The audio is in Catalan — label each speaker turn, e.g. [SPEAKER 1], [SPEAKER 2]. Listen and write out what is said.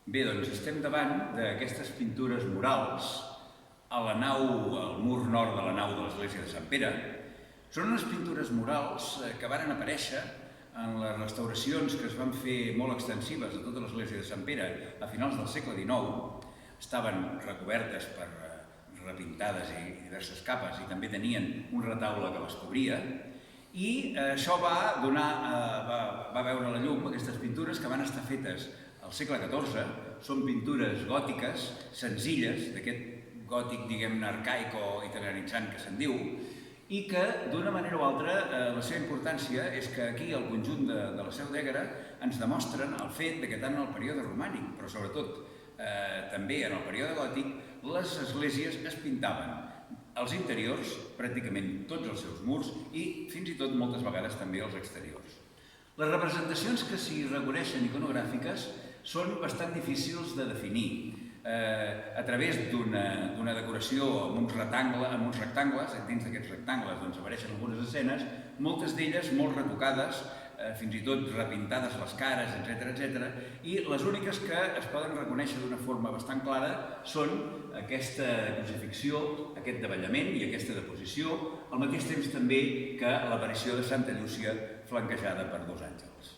[SPEAKER 1] Bé, doncs estem davant d'aquestes pintures murals a la nau, al mur nord de la nau de l'església de Sant Pere. Són unes pintures murals que varen aparèixer en les restauracions que es van fer molt extensives de tota l'església de Sant Pere a finals del segle XIX. Estaven recobertes per repintades i diverses capes i també tenien un retaule que les cobria. I això va veure la llum aquestes pintures que van estar fetes al segle XIV. Són pintures gòtiques, senzilles, d'aquest gòtic, diguem-ne, arcaic o italianitzant que se'n diu, i que, d'una manera o altra, la seva importància és que aquí, al conjunt de la Seu d'Éguera, ens demostren el fet que tant en el període romànic, però sobretot també en el període gòtic, les esglésies es pintaven els interiors, pràcticament tots els seus murs, i fins i tot moltes vegades també els exteriors. Les representacions que s'hi reconeixen iconogràfiques són bastant difícils de definir. A través d'una decoració amb uns rectangles, dins d'aquests rectangles apareixen algunes escenes, moltes d'elles molt retocades, fins i tot repintades les cares, etc. I les úniques que es poden reconèixer d'una forma bastant clara són aquesta crucifixió, aquest davallament i aquesta deposició, al mateix temps també que l'aparició de Santa Llúcia flanquejada per dos àngels.